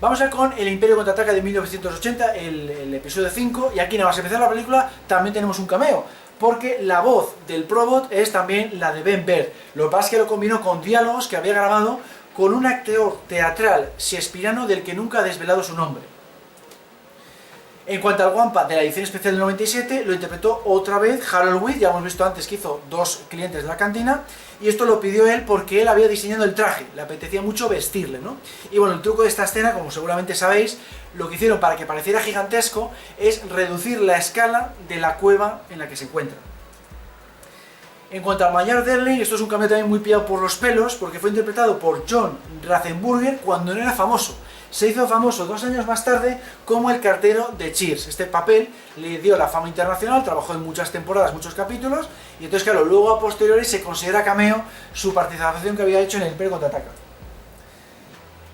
Vamos a ver con El Imperio Contraataca de 1980, el episodio 5, y aquí nada más empezar la película también tenemos un cameo, porque la voz del Probot es también la de Ben Baird. Lo que pasa es que lo combinó con diálogos que había grabado con un actor teatral shakespeariano del que nunca ha desvelado su nombre. En cuanto al Wampa de la edición especial del 97, lo interpretó otra vez Harold Witt, ya hemos visto antes que hizo dos clientes de la cantina, y esto lo pidió él porque él había diseñado el traje, le apetecía mucho vestirle, ¿no? Y bueno, el truco de esta escena, como seguramente sabéis, lo que hicieron para que pareciera gigantesco es reducir la escala de la cueva en la que se encuentra. En cuanto al Mayor Derling, esto es un cambio también muy pillado por los pelos, porque fue interpretado por John Ratzenberger cuando no era famoso. Se hizo famoso 2 años más tarde como el cartero de Cheers. Este papel le dio la fama internacional, trabajó en muchas temporadas, muchos capítulos, y entonces claro, luego a posteriori se considera cameo su participación que había hecho en El Imperio Contraataca.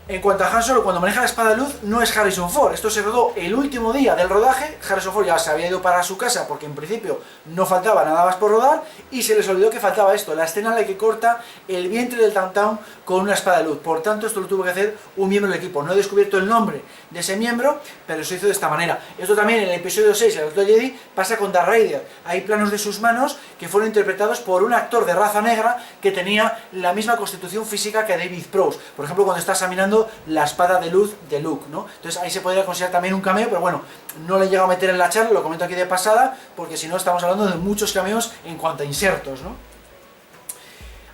En cuanto a Han Solo, cuando maneja la espada de luz, no es Harrison Ford. Esto se rodó el último día del rodaje. Harrison Ford ya se había ido para su casa porque en principio no faltaba nada más por rodar y se les olvidó que faltaba esto, la escena en la que corta el vientre del Tauntaun con una espada de luz. Por tanto, esto lo tuvo que hacer un miembro del equipo. No he descubierto el nombre de ese miembro, pero se hizo de esta manera. Esto también en el episodio 6, el Doctor Jedi, pasa con Darth Vader. Hay planos de sus manos que fueron interpretados por un actor de raza negra que tenía la misma constitución física que David Prowse. Por ejemplo, cuando está examinando la espada de luz de Luke, ¿no? Entonces ahí se podría considerar también un cameo, pero bueno, no le llego a meter en la charla, lo comento aquí de pasada, porque si no estamos hablando de muchos cameos en cuanto a insertos, ¿no?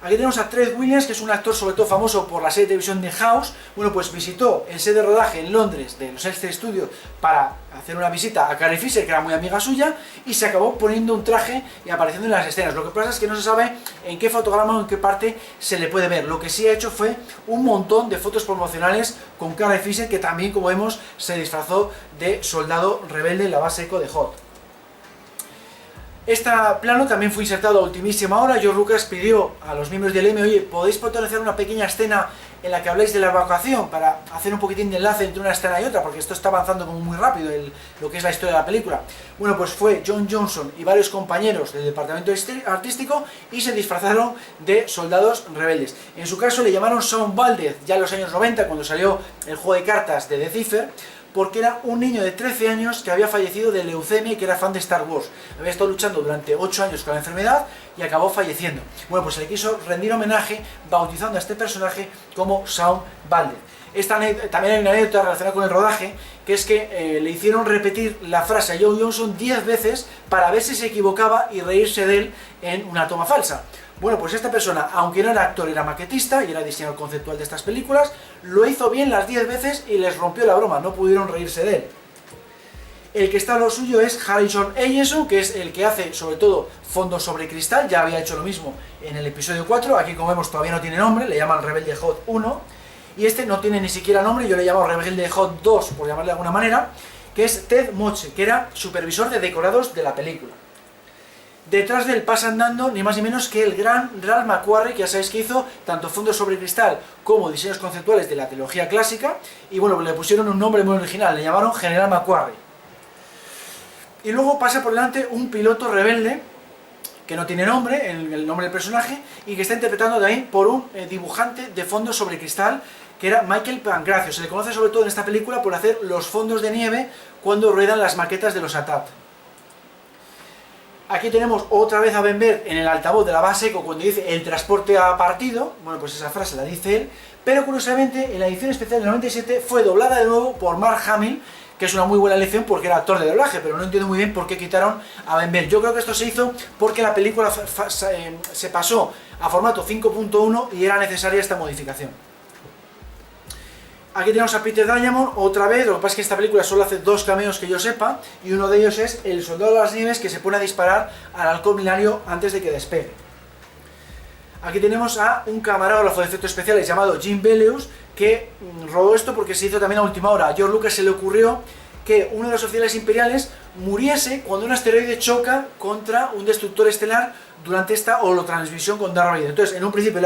Aquí tenemos a Treat Williams, que es un actor sobre todo famoso por la serie de televisión de House. Bueno, pues visitó el set de rodaje en Londres de los Extra Studios para hacer una visita a Carrie Fisher, que era muy amiga suya, y se acabó poniendo un traje y apareciendo en las escenas. Lo que pasa es que no se sabe en qué fotograma o en qué parte se le puede ver. Lo que sí ha hecho fue un montón de fotos promocionales con Carrie Fisher, que también, como vemos, se disfrazó de soldado rebelde en la base Echo de Hoth. Este plano también fue insertado a ultimísima hora. George Lucas pidió a los miembros del M, oye, ¿podéis protagonizar una pequeña escena en la que habláis de la evacuación para hacer un poquitín de enlace entre una escena y otra? Porque esto está avanzando como muy rápido, lo que es la historia de la película. Bueno, pues fue John Johnson y varios compañeros del departamento artístico y se disfrazaron de soldados rebeldes. En su caso le llamaron Shawn Valdez, ya en los años 90, cuando salió el juego de cartas de The Cipher, porque era un niño de 13 años que había fallecido de leucemia y que era fan de Star Wars. Había estado luchando durante 8 años con la enfermedad y acabó falleciendo. Bueno, pues se le quiso rendir homenaje bautizando a este personaje como Shawn Valdez. También hay una anécdota relacionada con el rodaje, que es que le hicieron repetir la frase a John Johnson 10 veces para ver si se equivocaba y reírse de él en una toma falsa. Bueno, pues esta persona, aunque no era actor, era maquetista y era diseñador conceptual de estas películas, lo hizo bien las 10 veces y les rompió la broma, no pudieron reírse de él. El que está a lo suyo es Harrison Ellison, que es el que hace sobre todo fondos sobre cristal, ya había hecho lo mismo en el episodio 4, aquí como vemos todavía no tiene nombre, le llaman Rebelde Hoth 1, y este no tiene ni siquiera nombre, yo le llamo Rebelde Hoth 2, por llamarle de alguna manera, que es Ted Moche, que era supervisor de decorados de la película. Detrás de él pasa andando ni más ni menos que el gran Ralph McQuarrie, que ya sabéis que hizo tanto fondos sobre cristal como diseños conceptuales de la trilogía clásica, y bueno, le pusieron un nombre muy original, le llamaron General McQuarrie. Y luego pasa por delante un piloto rebelde, que no tiene nombre, el nombre del personaje, y que está interpretado también por un dibujante de fondos sobre cristal, que era Michael Pancracio. Se le conoce sobre todo en esta película por hacer los fondos de nieve cuando ruedan las maquetas de los AT-AT. Aquí tenemos otra vez a Ben Baird en el altavoz de la base Echo cuando dice el transporte ha partido. Bueno, pues esa frase la dice él, pero curiosamente en la edición especial del 97 fue doblada de nuevo por Mark Hamill, que es una muy buena elección porque era actor de doblaje, pero no entiendo muy bien por qué quitaron a Ben Baird. Yo creo que esto se hizo porque la película se pasó a formato 5.1 y era necesaria esta modificación. Aquí tenemos a Peter Diamond otra vez, lo que pasa es que esta película solo hace 2 cameos que yo sepa, y uno de ellos es el soldado de las nieves que se pone a disparar al halcón milenario antes de que despegue. Aquí tenemos a un camarógrafo de efectos especiales llamado Jim Bellews, que rodó esto porque se hizo también a última hora. A George Lucas se le ocurrió que uno de los oficiales imperiales muriese cuando un asteroide choca contra un destructor estelar durante esta holotransmisión con Darth Vader. Entonces, en un principio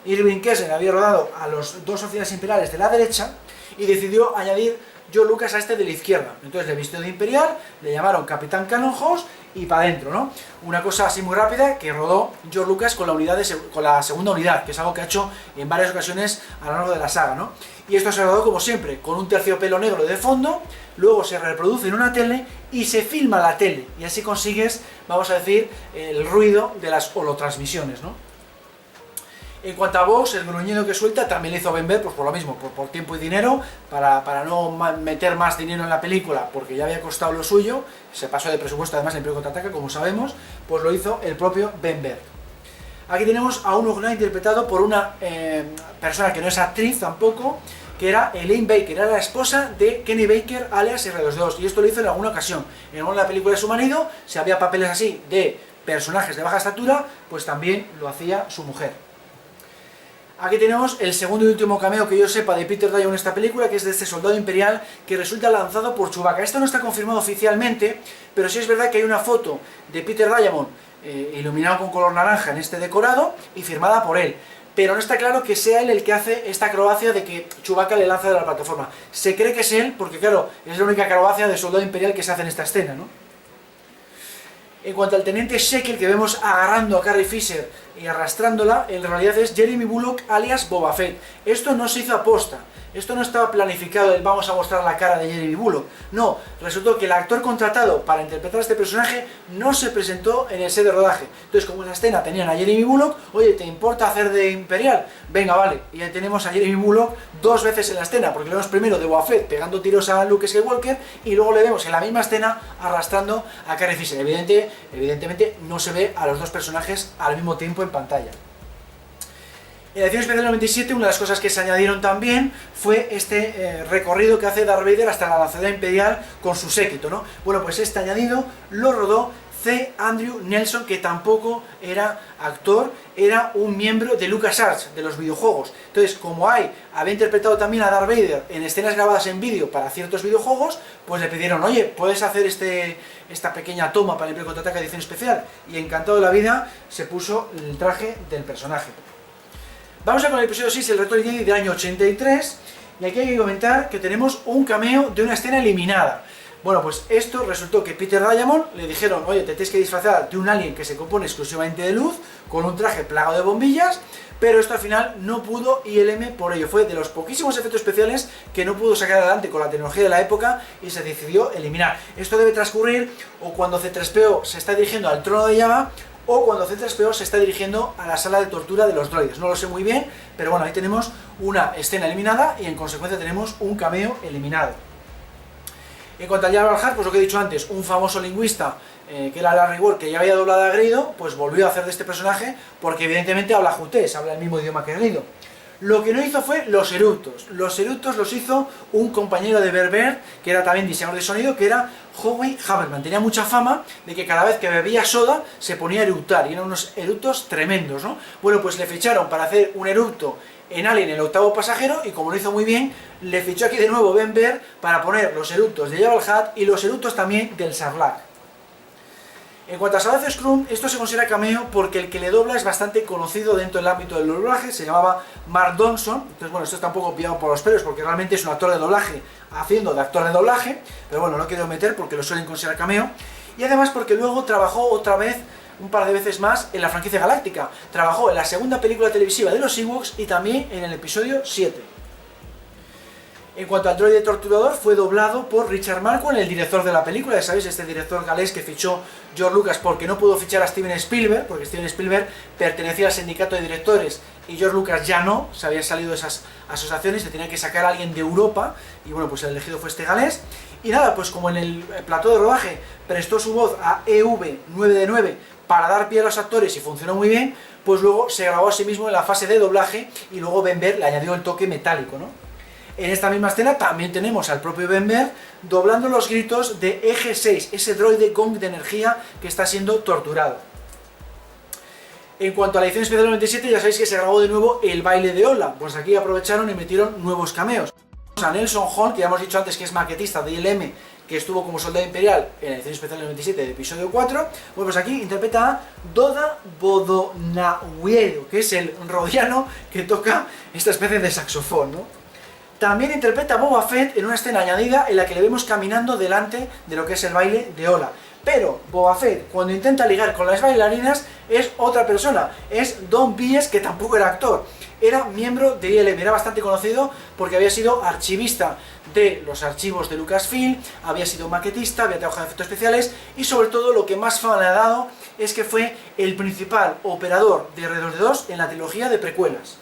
Irving Kessler había rodado a los 2 oficiales imperiales de la derecha y decidió añadir George Lucas a este de la izquierda. Entonces le vistió de imperial, le llamaron Capitán Cannon House y para adentro, ¿no? Una cosa así muy rápida que rodó George Lucas con la segunda unidad, que es algo que ha hecho en varias ocasiones a lo largo de la saga, ¿no? Y esto se rodó como siempre, con un terciopelo negro de fondo, luego se reproduce en una tele y se filma la tele, y así consigues, vamos a decir, el ruido de las holotransmisiones, ¿no? En cuanto a Vox, el gruñido que suelta también le hizo Ben Ver, pues por lo mismo, por tiempo y dinero, para no meter más dinero en la película, porque ya había costado lo suyo, se pasó de presupuesto además en Imperio Contraataca, como sabemos, pues lo hizo el propio Ben Ver. Aquí tenemos a un Ugnaught interpretado por una persona que no es actriz tampoco, que era Elaine Baker, era la esposa de Kenny Baker, alias R22, y esto lo hizo en alguna ocasión. En alguna película de su marido, si había papeles así de personajes de baja estatura, pues también lo hacía su mujer. Aquí tenemos el segundo y último cameo que yo sepa de Peter Diamond en esta película, que es de este soldado imperial que resulta lanzado por Chewbacca. Esto no está confirmado oficialmente, pero sí es verdad que hay una foto de Peter Diamond iluminado con color naranja en este decorado y firmada por él. Pero no está claro que sea él el que hace esta acrobacia de que Chewbacca le lanza de la plataforma. Se cree que es él porque, claro, es la única acrobacia de soldado imperial que se hace en esta escena, ¿no? En cuanto al teniente Shekel, que vemos agarrando a Carrie Fisher y arrastrándola, en realidad es Jeremy Bulloch alias Boba Fett. Esto no se hizo aposta, esto no estaba planificado el vamos a mostrar la cara de Jeremy Bulloch. No, resultó que el actor contratado para interpretar a este personaje no se presentó en el set de rodaje. Entonces, como en la escena tenían a Jeremy Bulloch, oye, ¿te importa hacer de imperial? Venga, vale. Y ahí tenemos a Jeremy Bulloch dos veces en la escena, porque lo vemos primero de Boba Fett pegando tiros a Luke Skywalker y luego le vemos en la misma escena arrastrando a Carrie Fisher. Evidentemente no se ve a los dos personajes al mismo tiempo en pantalla. En la edición especial 97, una de las cosas que se añadieron también fue este recorrido que hace Darth Vader hasta la lanzadera imperial con su séquito, ¿no? Bueno, pues este añadido lo rodó C. Andrew Nelson, que tampoco era actor, era un miembro de LucasArts, de los videojuegos. Entonces, como había interpretado también a Darth Vader en escenas grabadas en vídeo para ciertos videojuegos, pues le pidieron, oye, ¿puedes hacer esta pequeña toma para el Imperio Contraataca edición especial? Y encantado de la vida, se puso el traje del personaje. Vamos a con el episodio 6, el reto del Jedi del año 83, y aquí hay que comentar que tenemos un cameo de una escena eliminada. Bueno, pues esto resultó que Peter Diamond le dijeron, oye, te tienes que disfrazar de un alien que se compone exclusivamente de luz, con un traje plagado de bombillas, pero esto al final no pudo ILM por ello. Fue de los poquísimos efectos especiales que no pudo sacar adelante con la tecnología de la época y se decidió eliminar. Esto debe transcurrir o cuando C-3PO se está dirigiendo al trono de Jabba, o cuando C-3PO se está dirigiendo a la sala de tortura de los droides. No lo sé muy bien, pero bueno, ahí tenemos una escena eliminada y en consecuencia tenemos un cameo eliminado. En cuanto a Jabba the Hutt, pues lo que he dicho antes, un famoso lingüista que era Larry Ward, que ya había doblado a Greedo, pues volvió a hacer de este personaje porque evidentemente habla jutés, habla el mismo idioma que Greedo. Lo que no hizo fue los eructos. Los eructos los hizo un compañero de Berber, que era también diseñador de sonido, que era Howie Haberman. Tenía mucha fama de que cada vez que bebía soda se ponía a eructar, y eran unos eructos tremendos, ¿no? Bueno, pues le ficharon para hacer un eructo en Alien, el octavo pasajero, y como lo hizo muy bien, le fichó aquí de nuevo Ben Ver para poner los eructos de Jabba the Hutt y los eructos también del Sarlacc. En cuanto a Salazar Scrum, esto se considera cameo porque el que le dobla es bastante conocido dentro del ámbito del doblaje, se llamaba Mark Donson. Entonces, bueno, esto está un poco pillado por los pelos porque realmente es un actor de doblaje haciendo de actor de doblaje, pero bueno, no quiero meter porque lo suelen considerar cameo. Y además porque luego trabajó otra vez, un par de veces más, en la franquicia galáctica. Trabajó en la segunda película televisiva de los Ewoks y también en el episodio 7. En cuanto al droide torturador, fue doblado por Richard Marquand, el director de la película. Ya sabéis, este director galés que fichó George Lucas porque no pudo fichar a Steven Spielberg, porque Steven Spielberg pertenecía al sindicato de directores y George Lucas ya no, se había salido de esas asociaciones, se tenía que sacar a alguien de Europa, y bueno, pues el elegido fue este galés. Y nada, pues como en el plató de rodaje prestó su voz a EV9D9 para dar pie a los actores y funcionó muy bien, pues luego se grabó a sí mismo en la fase de doblaje y luego Ben Ver le añadió el toque metálico, ¿no? En esta misma escena también tenemos al propio Ben Ver doblando los gritos de Eje 6, ese droide Gong de energía que está siendo torturado. En cuanto a la edición especial 97, ya sabéis que se grabó de nuevo el baile de Ola, pues aquí aprovecharon y metieron nuevos cameos. A Nelson Hall, que ya hemos dicho antes que es maquetista de ILM, que estuvo como soldado imperial en la edición especial 97 de episodio 4, bueno, pues aquí interpreta a Doda Bodonahuedo, que es el rodiano que toca esta especie de saxofón, ¿no? También interpreta a Boba Fett en una escena añadida en la que le vemos caminando delante de lo que es el baile de Ola. Pero Boba Fett, cuando intenta ligar con las bailarinas, es otra persona, es Don Bies, que tampoco era actor, era miembro de ILM, era bastante conocido porque había sido archivista de los archivos de Lucasfilm, había sido maquetista, había trabajado en efectos especiales y sobre todo lo que más fama le ha dado es que fue el principal operador de R2D2 en la trilogía de precuelas.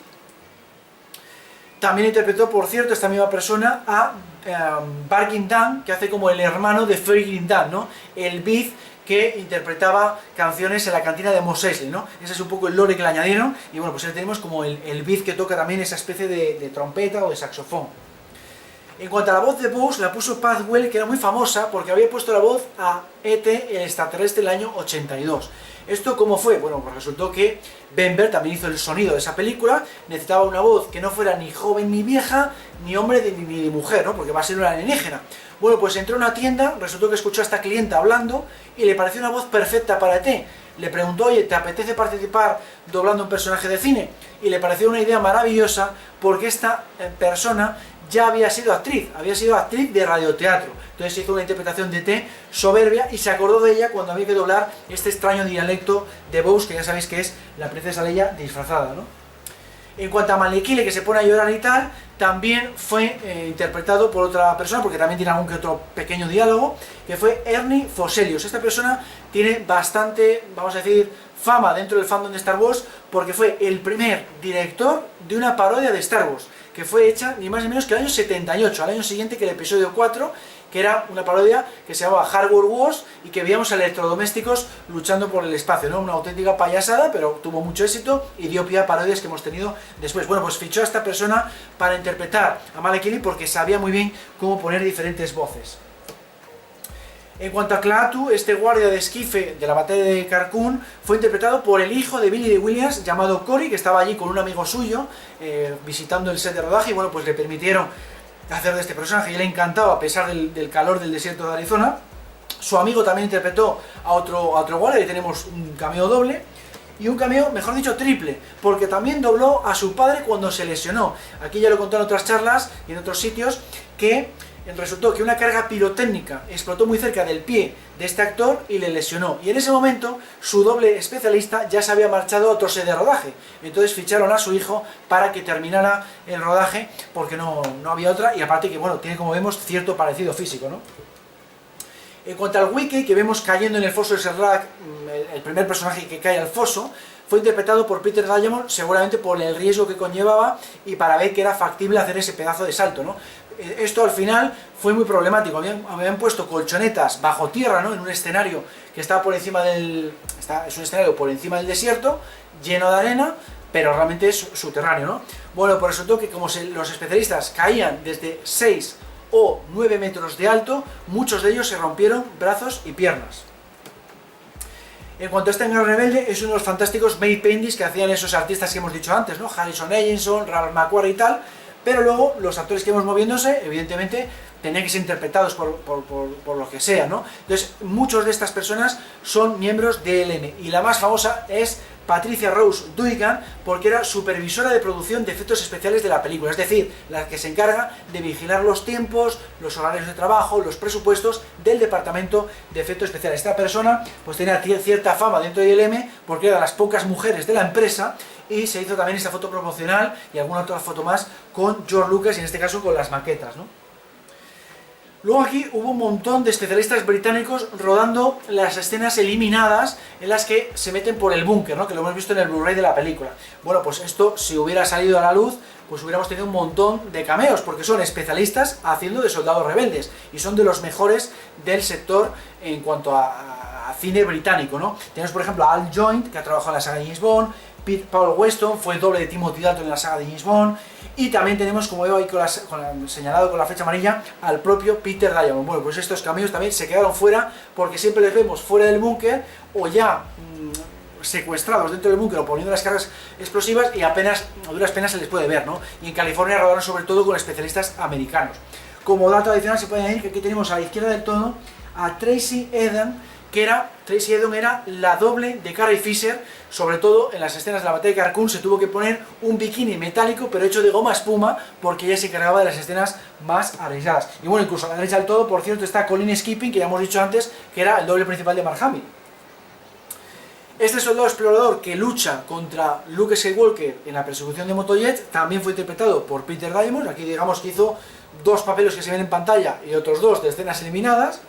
También interpretó, por cierto, esta misma persona a Barkin Dan, que hace como el hermano de Fergie Dan, ¿no? El Biz que interpretaba canciones en la cantina de Mos Eisley, ¿no? Ese es un poco el lore que le añadieron, y bueno, pues ahí tenemos como el Biz que toca también esa especie de trompeta o de saxofón. En cuanto a la voz de Buzz, la puso Pathwell, que era muy famosa porque había puesto la voz a E.T., el extraterrestre, del año 82. ¿Esto cómo fue? Bueno, pues resultó que Ben Burtt también hizo el sonido de esa película, necesitaba una voz que no fuera ni joven ni vieja, ni hombre ni de mujer, ¿no? Porque va a ser una alienígena. Bueno, pues entró a una tienda, resultó que escuchó a esta clienta hablando y le pareció una voz perfecta para E.T. Le preguntó, oye, ¿te apetece participar doblando un personaje de cine? Y le pareció una idea maravillosa porque esta persona ya había sido actriz de radioteatro. Entonces hizo una interpretación de T soberbia y se acordó de ella cuando había que doblar este extraño dialecto de Buzz, que ya sabéis que es la princesa Leia disfrazada, ¿no? En cuanto a Malekith, que se pone a llorar y tal, también fue interpretado por otra persona, porque también tiene algún que otro pequeño diálogo, que fue Ernie Foselius. Esta persona tiene bastante, vamos a decir, fama dentro del fandom de Star Wars, porque fue el primer director de una parodia de Star Wars, que fue hecha ni más ni menos que el año 78, al año siguiente que el episodio 4, que era una parodia que se llamaba Hardware Wars y que veíamos a electrodomésticos luchando por el espacio, ¿no? Una auténtica payasada, pero tuvo mucho éxito y dio pie a parodias que hemos tenido después. Bueno, pues fichó a esta persona para interpretar a Malekith porque sabía muy bien cómo poner diferentes voces. En cuanto a Klaatu, este guardia de esquife de la batalla de Carkoon fue interpretado por el hijo de Billy Dee Williams, llamado Cory, que estaba allí con un amigo suyo, visitando el set de rodaje, y bueno, pues le permitieron hacer de este personaje, y le encantaba a pesar del calor del desierto de Arizona. Su amigo también interpretó a otro guardia, y tenemos un cameo doble, y un cameo, mejor dicho, triple, porque también dobló a su padre cuando se lesionó. Aquí ya lo he contado en otras charlas y en otros sitios, que resultó que una carga pirotécnica explotó muy cerca del pie de este actor y le lesionó. Y en ese momento su doble especialista ya se había marchado a otro set de rodaje. Entonces ficharon a su hijo para que terminara el rodaje porque no había otra, y aparte que, bueno, tiene, como vemos, cierto parecido físico, ¿no? En cuanto al Wiki, que vemos cayendo en el foso de Serrak, el primer personaje que cae al foso, fue interpretado por Peter Diamond, seguramente por el riesgo que conllevaba y para ver que era factible hacer ese pedazo de salto, ¿no? Esto al final fue muy problemático, habían puesto colchonetas bajo tierra, ¿no? En un escenario que estaba por encima es un escenario por encima del desierto, lleno de arena, pero realmente es subterráneo, ¿no? Bueno, pues resultó que como los especialistas caían desde 6 o 9 metros de alto, muchos de ellos se rompieron brazos y piernas. En cuanto a este Gran Rebelde, es uno de los fantásticos made paintings que hacían esos artistas que hemos dicho antes, ¿no? Harrison Ellinson, Ralph McQuarrie y tal, pero luego los actores que vemos moviéndose, evidentemente, tenían que ser interpretados por lo que sea, ¿no? Entonces, muchos de estas personas son miembros de LM, y la más famosa es Patricia Rose Duigan, porque era supervisora de producción de efectos especiales de la película, es decir, la que se encarga de vigilar los tiempos, los horarios de trabajo, los presupuestos del departamento de efectos especiales. Esta persona pues tenía cierta fama dentro de ILM porque era de las pocas mujeres de la empresa, y se hizo también esta foto promocional y alguna otra foto más con George Lucas, y en este caso con las maquetas, ¿no? Luego aquí hubo un montón de especialistas británicos rodando las escenas eliminadas en las que se meten por el búnker, ¿no? Que lo hemos visto en el Blu-ray de la película. Bueno, pues esto, si hubiera salido a la luz, pues hubiéramos tenido un montón de cameos, porque son especialistas haciendo de soldados rebeldes, y son de los mejores del sector en cuanto a cine británico, ¿no? Tenemos, por ejemplo, a Al Joint, que ha trabajado en la saga de James Bond, Paul Weston fue el doble de Timothy Dalton en la saga de James Bond, y también tenemos, como veo ahí señalado con la flecha amarilla, al propio Peter Diamond. Bueno, pues estos cameos también se quedaron fuera, porque siempre les vemos fuera del búnker, o ya secuestrados dentro del búnker o poniendo las cargas explosivas, y apenas, a duras penas se les puede ver, ¿no? Y en California rodaron sobre todo con especialistas americanos. Como dato adicional se puede añadir que aquí tenemos a la izquierda del todo a Tracy Eden, que era, Tracy Edon era la doble de Carrie Fisher, sobre todo en las escenas de la batalla de Carcún se tuvo que poner un bikini metálico pero hecho de goma espuma porque ella se encargaba de las escenas más arriesgadas. Y bueno, incluso a la derecha del todo, por cierto, está Colin Skipping, que ya hemos dicho antes que era el doble principal de Mark Hamill. Este soldado explorador que lucha contra Luke Skywalker en la persecución de Motojet también fue interpretado por Peter Diamond. Aquí digamos que hizo dos papeles que se ven en pantalla y otros dos de escenas eliminadas.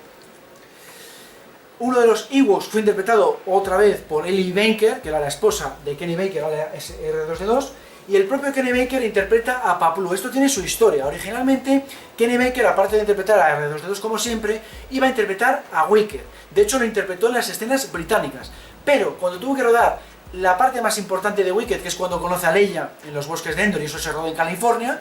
Uno de los Ewoks fue interpretado otra vez por Ellie Baker, que era la esposa de Kenny Baker, la R2D2, y el propio Kenny Baker interpreta a Paplú. Esto tiene su historia. Originalmente, Kenny Baker, aparte de interpretar a R2D2 como siempre, iba a interpretar a Wicket. De hecho, lo interpretó en las escenas británicas. Pero cuando tuvo que rodar la parte más importante de Wicket, que es cuando conoce a Leia en los bosques de Endor, y eso se rodó en California,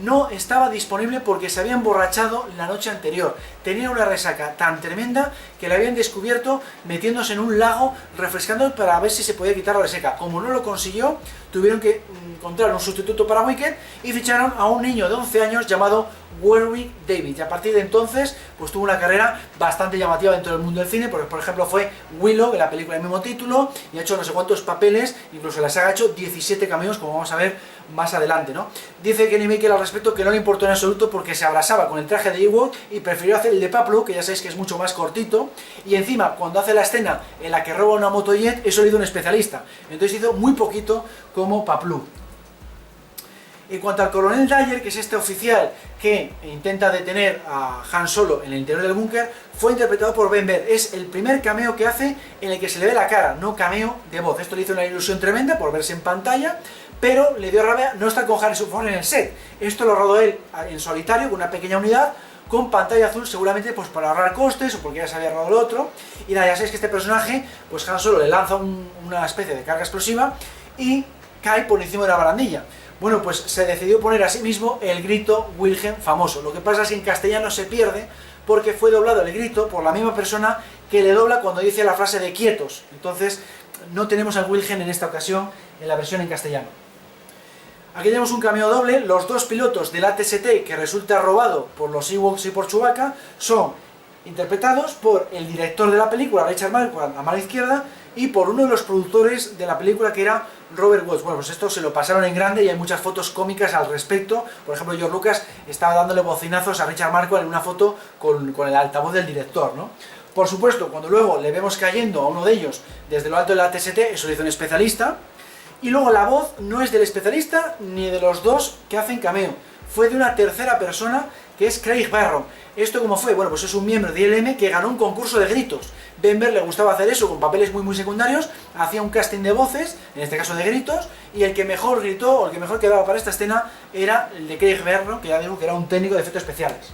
no estaba disponible porque se había emborrachado la noche anterior. Tenía una resaca tan tremenda que la habían descubierto metiéndose en un lago refrescando para ver si se podía quitar la resaca. Como no lo consiguió, tuvieron que encontrar un sustituto para Wicket y ficharon a un niño de 11 años llamado Warwick Davis. Y a partir de entonces pues tuvo una carrera bastante llamativa dentro del mundo del cine, porque por ejemplo fue Willow en la película del mismo título y ha hecho no sé cuántos papeles, incluso en la saga ha hecho 17 cameos, como vamos a ver más adelante, ¿no? Dice Kenny Baker al respecto que no le importó en absoluto porque se abrazaba con el traje de Ewok y prefirió hacer el de Paplú, que ya sabéis que es mucho más cortito, y encima cuando hace la escena en la que roba una motojet, eso lo hizo un especialista, entonces hizo muy poquito como Paplú. En cuanto al coronel Dyer, que es este oficial que intenta detener a Han Solo en el interior del búnker, fue interpretado por Ben Baird. Es el primer cameo que hace en el que se le ve la cara, no cameo de voz. Esto le hizo una ilusión tremenda por verse en pantalla, pero le dio rabia no estar con Harrison Ford en el set. Esto lo rodó él en solitario, con una pequeña unidad, con pantalla azul, seguramente pues para ahorrar costes o porque ya se había rodado el otro. Y nada, ya sabéis que este personaje, pues Han Solo le lanza una especie de carga explosiva y cae por encima de la barandilla. Bueno, pues se decidió poner a sí mismo el grito Wilhelm famoso. Lo que pasa es que en castellano se pierde porque fue doblado el grito por la misma persona que le dobla cuando dice la frase de quietos. Entonces no tenemos al Wilhelm en esta ocasión en la versión en castellano. Aquí tenemos un cameo doble. Los dos pilotos del AT-ST que resulta robado por los Ewoks y por Chewbacca son interpretados por el director de la película, Richard Marquand, a mano izquierda, y por uno de los productores de la película, que era Robert Watts. Bueno, pues esto se lo pasaron en grande y hay muchas fotos cómicas al respecto. Por ejemplo, George Lucas estaba dándole bocinazos a Richard Marquand en una foto con el altavoz del director, ¿no? Por supuesto, cuando luego le vemos cayendo a uno de ellos desde lo alto del AT-ST, eso lo hizo un especialista. Y luego la voz no es del especialista ni de los dos que hacen cameo. Fue de una tercera persona, que es Craig Barron. ¿Esto cómo fue? Bueno, pues es un miembro de ILM que ganó un concurso de gritos. Ben Baird le gustaba hacer eso con papeles muy secundarios, hacía un casting de voces, en este caso de gritos, y el que mejor gritó o el que mejor quedaba para esta escena era el de Craig Barron, que ya digo que era un técnico de efectos especiales.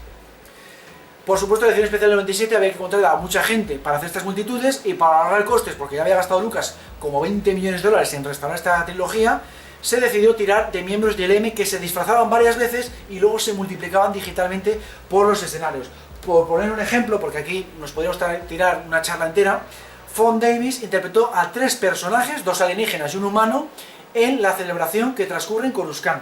Por supuesto, la edición especial del 97 había que contratar a mucha gente para hacer estas multitudes, y para ahorrar costes, porque ya había gastado Lucas como 20 millones de dólares en restaurar esta trilogía, se decidió tirar de miembros de ILM que se disfrazaban varias veces y luego se multiplicaban digitalmente por los escenarios. Por poner un ejemplo, porque aquí nos podríamos tirar una charla entera, Fon Davis interpretó a 3 personajes, 2 alienígenas y un humano, en la celebración que transcurre en Coruscant.